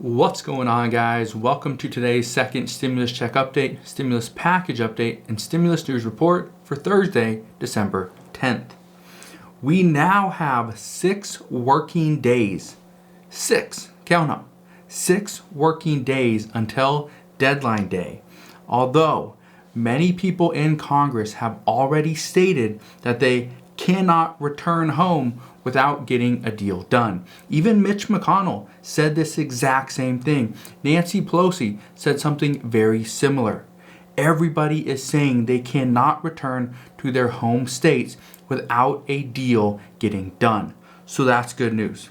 What's going on, guys? Welcome to today's second stimulus check update, stimulus package update, and stimulus news report for Thursday, December 10th. We now have 6 working days. 6, count them. 6 working days until deadline day. Although many people in Congress have already stated that they cannot return home without getting a deal done. Even Mitch McConnell said this exact same thing. Nancy Pelosi said something very similar. Everybody is saying they cannot return to their home states without a deal getting done. So that's good news.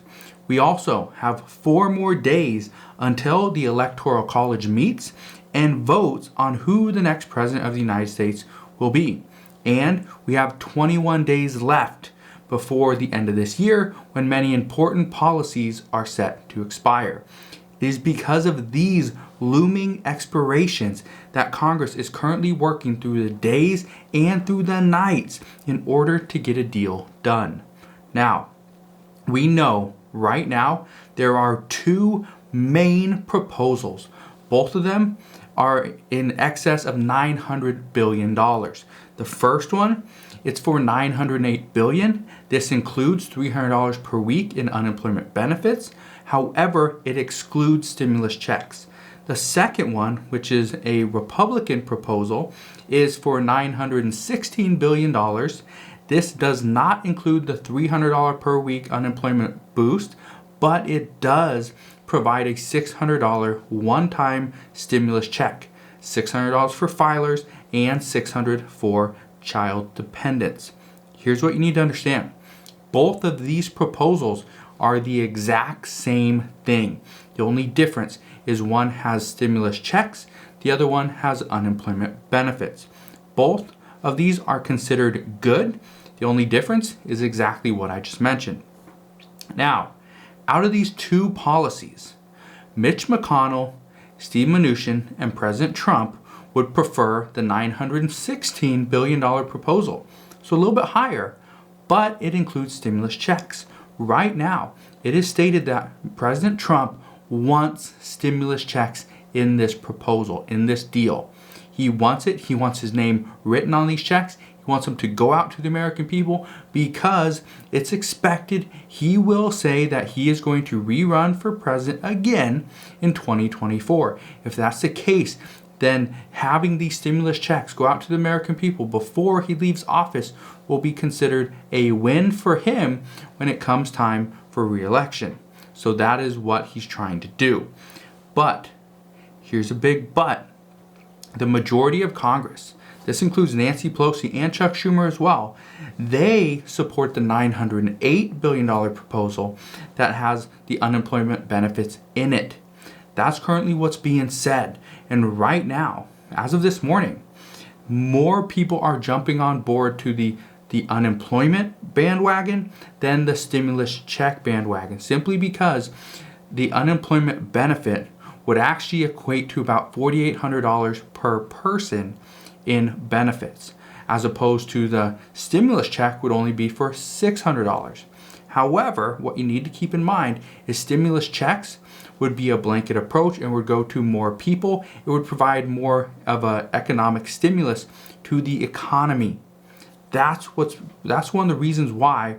We also have 4 more days until the Electoral College meets and votes on who the next president of the United States will be. And we have 21 days left before the end of this year when many important policies are set to expire. It is because of these looming expirations that Congress is currently working through the days and through the nights in order to get a deal done. Now, we know right now there are 2 main proposals. Both of them are in excess of $900 billion. The first one, it's for $908 billion. This includes $300 per week in unemployment benefits. However, it excludes stimulus checks. The second one, which is a Republican proposal, is for $916 billion. This does not include the $300 per week unemployment boost, but it does provide a $600 one-time stimulus check. $600 for filers and $600 for child dependents. Here's what you need to understand. Both of these proposals are the exact same thing. The only difference is one has stimulus checks, the other one has unemployment benefits. Both of these are considered good. The only difference is exactly what I just mentioned. Now, out of these 2 policies, Mitch McConnell, Steve Mnuchin, and President Trump would prefer the $916 billion proposal. So a little bit higher, but it includes stimulus checks. Right now, it is stated that President Trump wants stimulus checks in this proposal, in this deal. He wants it. He wants his name written on these checks. He wants them to go out to the American people because it's expected he will say that he is going to rerun for president again in 2024. If that's the case, then having these stimulus checks go out to the American people before he leaves office will be considered a win for him when it comes time for re-election. So that is what he's trying to do. But here's a big but. The majority of Congress, this includes Nancy Pelosi and Chuck Schumer as well, they support the $908 billion proposal that has the unemployment benefits in it. That's currently what's being said. And right now, as of this morning, more people are jumping on board to the unemployment bandwagon than the stimulus check bandwagon, simply because the unemployment benefit would actually equate to about $4,800 per person in benefits, as opposed to the stimulus check would only be for $600. However, what you need to keep in mind is stimulus checks would be a blanket approach and would go to more people. It would provide more of an economic stimulus to the economy. That's one of the reasons why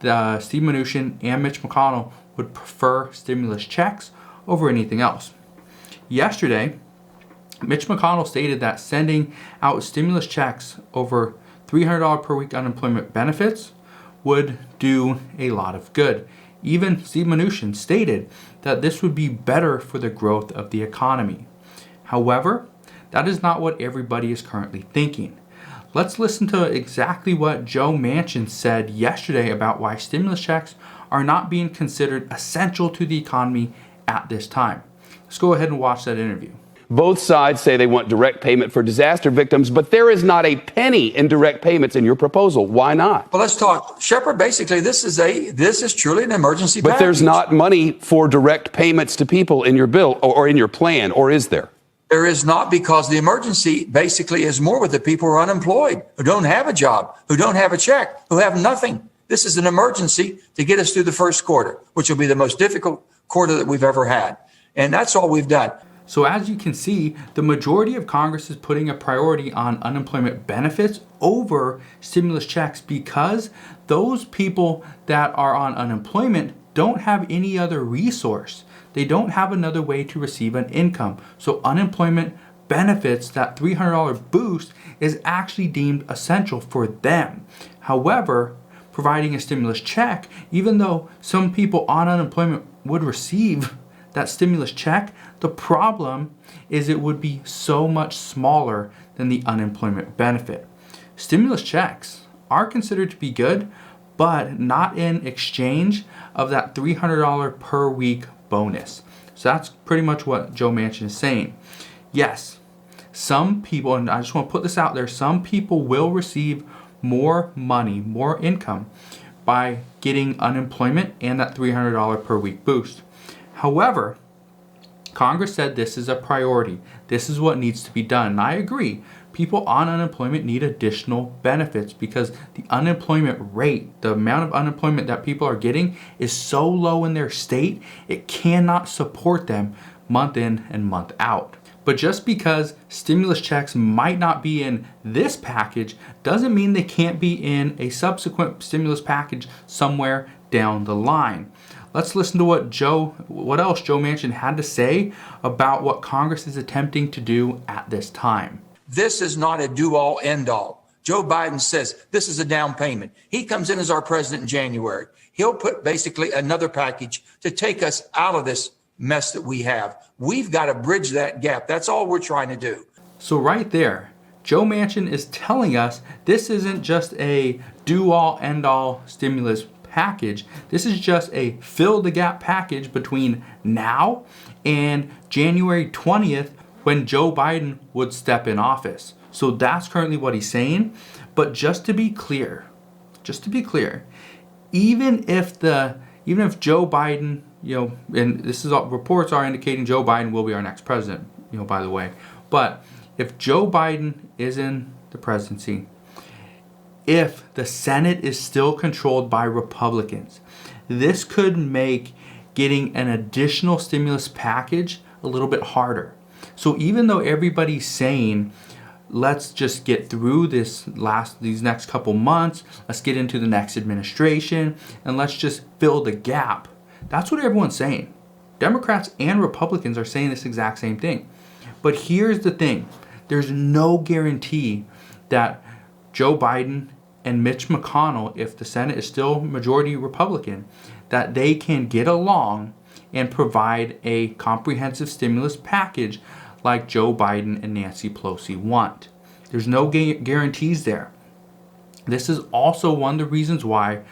Steve Mnuchin and Mitch McConnell would prefer stimulus checks over anything else. Yesterday, Mitch McConnell stated that sending out stimulus checks over $300 per week unemployment benefits would do a lot of good. Even Steve Mnuchin stated that this would be better for the growth of the economy. However, that is not what everybody is currently thinking. Let's listen to exactly what Joe Manchin said yesterday about why stimulus checks are not being considered essential to the economy at this time. Let's go ahead and watch that interview. Both sides say they want direct payment for disaster victims, but there is not a penny in direct payments in your proposal. Why not? Well, let's talk. Shepard, basically, this is truly an emergency But package. there's not money for direct payments to people in your bill or in your plan, or is there? There is not, because the emergency basically is more with the people who are unemployed, who don't have a job, who don't have a check, who have nothing. This is an emergency to get us through the first quarter, which will be the most difficult quarter that we've ever had. And that's all we've done. So as you can see, the majority of Congress is putting a priority on unemployment benefits over stimulus checks because those people that are on unemployment don't have any other resource. They don't have another way to receive an income. So unemployment benefits, that $300 boost, is actually deemed essential for them. However, providing a stimulus check, even though some people on unemployment would receive that stimulus check, the problem is it would be so much smaller than the unemployment benefit. Stimulus checks are considered to be good, but not in exchange of that $300 per week bonus. So that's pretty much what Joe Manchin is saying. Yes, some people, and I just want to put this out there, some people will receive more money, more income by getting unemployment and that $300 per week boost. However, Congress said this is a priority. This is what needs to be done. And I agree. People on unemployment need additional benefits because the unemployment rate, the amount of unemployment that people are getting, is so low in their state, it cannot support them month in and month out. But just because stimulus checks might not be in this package doesn't mean they can't be in a subsequent stimulus package somewhere down the line. Let's listen to what else Joe Manchin had to say about what Congress is attempting to do at this time. This is not a do-all, end-all. Joe Biden says this is a down payment. He comes in as our president in January. He'll put basically another package to take us out of this mess that we have. We've got to bridge that gap. That's all we're trying to do. So right there, Joe Manchin is telling us this isn't just a do-all, end-all stimulus package. This is just a fill the gap package between now and January 20th when Joe Biden would step in office. So that's currently what he's saying. But just to be clear, even if Joe Biden, and this is reports are indicating Joe Biden will be our next president, by the way. But if Joe Biden is in the presidency, if the Senate is still controlled by Republicans, this could make getting an additional stimulus package a little bit harder. So even though everybody's saying, let's just get through these next couple months, let's get into the next administration, and let's just fill the gap, that's what everyone's saying. Democrats and Republicans are saying this exact same thing. But here's the thing. There's no guarantee that Joe Biden and Mitch McConnell, if the Senate is still majority Republican, that they can get along and provide a comprehensive stimulus package like Joe Biden and Nancy Pelosi want. There's no guarantees there. This is also one of the reasons why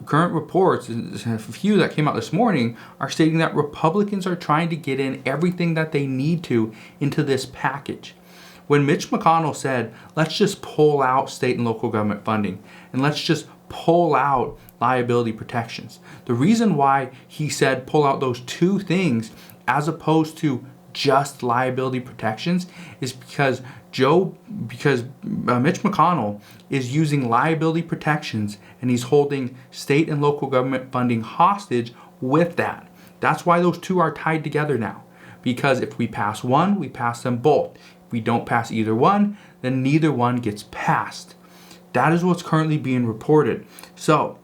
current reports, a few that came out this morning, are stating that Republicans are trying to get in everything that they need to into this package. When Mitch McConnell said, let's just pull out state and local government funding and let's just pull out liability protections. The reason why he said pull out those two things as opposed to just liability protections is because Mitch McConnell is using liability protections and he's holding state and local government funding hostage with that. That's why those two are tied together now. Because if we pass one, we pass them both. If we don't pass either one, then neither one gets passed. That is what's currently being reported. So,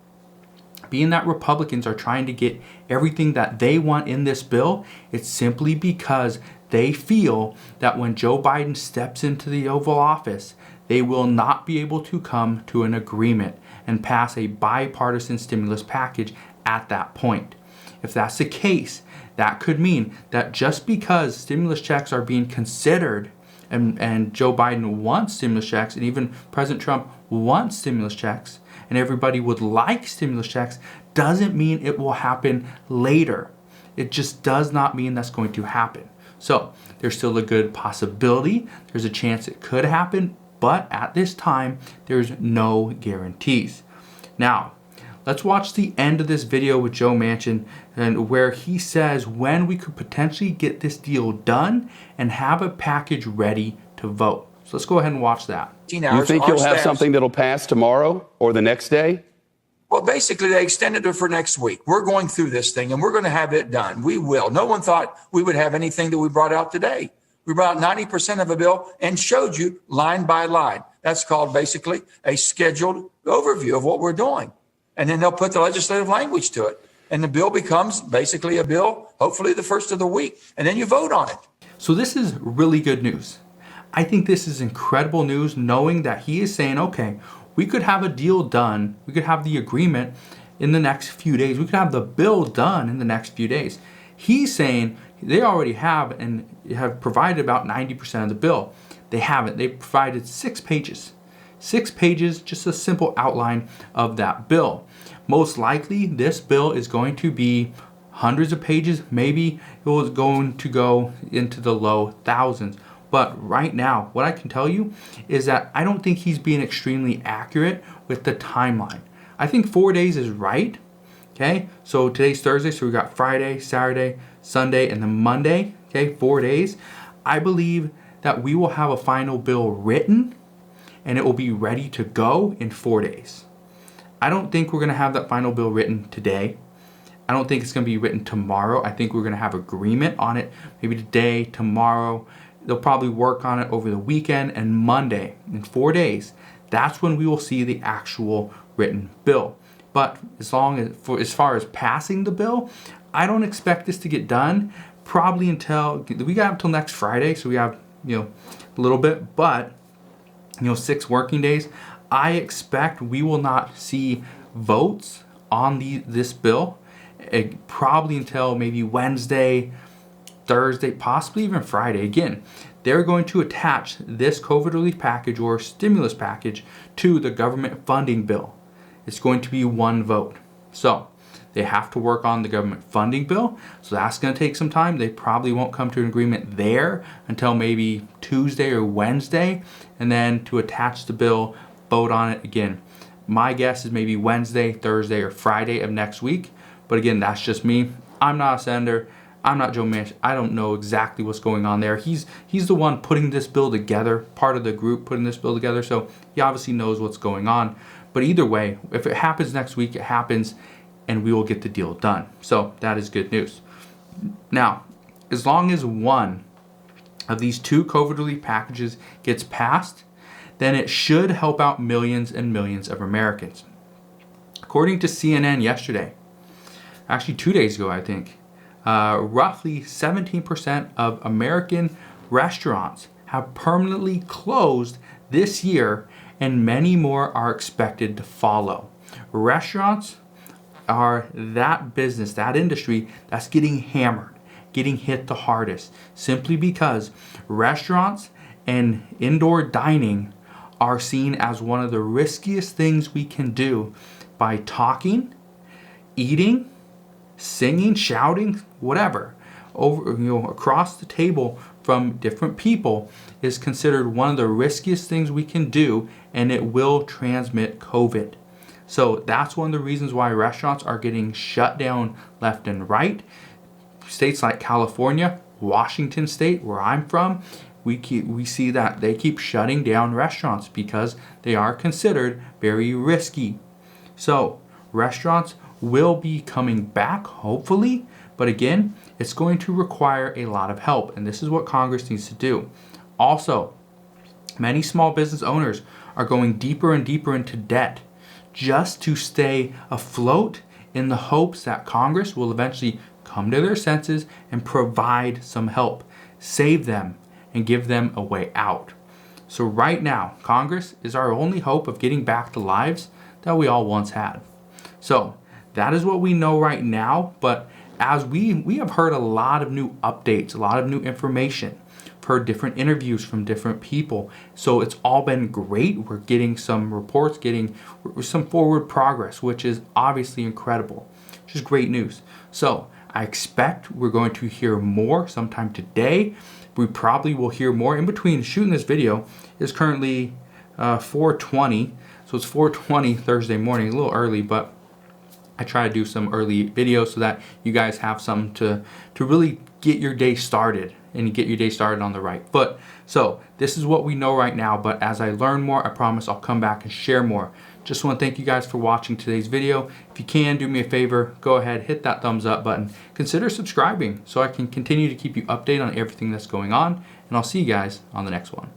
being that Republicans are trying to get everything that they want in this bill, it's simply because they feel that when Joe Biden steps into the Oval Office, they will not be able to come to an agreement and pass a bipartisan stimulus package at that point. If that's the case, that could mean that just because stimulus checks are being considered and Joe Biden wants stimulus checks, and even President Trump wants stimulus checks, and everybody would like stimulus checks, doesn't mean it will happen later. It just does not mean that's going to happen. So there's still a good possibility. There's a chance it could happen, but at this time, there's no guarantees. Now, let's watch the end of this video with Joe Manchin and where he says when we could potentially get this deal done and have a package ready to vote. So let's go ahead and watch that. You think you'll have something that'll pass tomorrow or the next day? Well, basically, they extended it for next week. We're going through this thing and we're going to have it done. We will. No one thought we would have anything that we brought out today. We brought out 90% of a bill and showed you line by line. That's called basically a scheduled overview of what we're doing. And then they'll put the legislative language to it. And the bill becomes basically a bill, hopefully the first of the week. And then you vote on it. So this is really good news. I think this is incredible news, knowing that he is saying, okay, we could have a deal done. We could have the agreement in the next few days. We could have the bill done in the next few days. He's saying they already have and have provided about 90% of the bill. They haven't. They provided 6 pages. 6 pages, just a simple outline of that bill. Most likely, this bill is going to be hundreds of pages. Maybe it was going to go into the low thousands. But right now, what I can tell you is that I don't think he's being extremely accurate with the timeline. I think 4 days is right. Okay, so today's Thursday, so we got Friday, Saturday, Sunday, and then Monday. Okay, 4 days. I believe that we will have a final bill written and it will be ready to go in 4 days. I don't think we're going to have that final bill written today. I don't think it's going to be written tomorrow. I think we're going to have agreement on it maybe today, tomorrow. They'll probably work on it over the weekend, and Monday, in 4 days, that's when we will see the actual written bill. But as far as passing the bill, I don't expect this to get done probably until we got until next Friday. So we have a little bit, but 6 working days. I expect we will not see votes on this bill probably until maybe Wednesday, Thursday, possibly even Friday. Again, they're going to attach this COVID relief package or stimulus package to the government funding bill. It's going to be one vote. So they have to work on the government funding bill. So that's going to take some time. They probably won't come to an agreement there until maybe Tuesday or Wednesday. And then to attach the bill, vote on it again. My guess is maybe Wednesday, Thursday, or Friday of next week. But again, that's just me. I'm not a senator. I'm not Joe Manchin. I don't know exactly what's going on there. He's the one putting this bill together, part of the group putting this bill together. So he obviously knows what's going on. But either way, if it happens next week, it happens, and we will get the deal done. So that is good news. Now, as long as one of these 2 COVID relief packages gets passed, then it should help out millions and millions of Americans. According to CNN yesterday, actually 2 days ago, I think, roughly 17% of American restaurants have permanently closed this year, and many more are expected to follow. Restaurants are that business, that industry that's getting hammered, getting hit the hardest, simply because restaurants and indoor dining are seen as one of the riskiest things we can do by talking, eating, singing, shouting, whatever, across the table from different people is considered one of the riskiest things we can do, and it will transmit COVID. So that's one of the reasons why restaurants are getting shut down left and right. States like California, Washington State, where I'm from, we see that they keep shutting down restaurants because they are considered very risky. So restaurants will be coming back, hopefully, but again, it's going to require a lot of help, and this is what Congress needs to do. Also, many small business owners are going deeper and deeper into debt just to stay afloat, in the hopes that Congress will eventually come to their senses and provide some help, save them, and give them a way out. So right now, Congress is our only hope of getting back the lives that we all once had. So that is what we know right now, but as we have heard a lot of new updates, a lot of new information, heard different interviews from different people. So it's all been great. We're getting some reports, getting some forward progress, which is obviously incredible, which is great news. So I expect we're going to hear more sometime today. We probably will hear more. In between shooting this video is currently 4:20, so it's 4:20 Thursday morning, a little early, but I try to do some early videos so that you guys have something to really get your day started and get your day started on the right foot. So this is what we know right now, but as I learn more, I promise I'll come back and share more. Just want to thank you guys for watching today's video. If you can, do me a favor, go ahead, hit that thumbs up button. Consider subscribing so I can continue to keep you updated on everything that's going on, and I'll see you guys on the next one.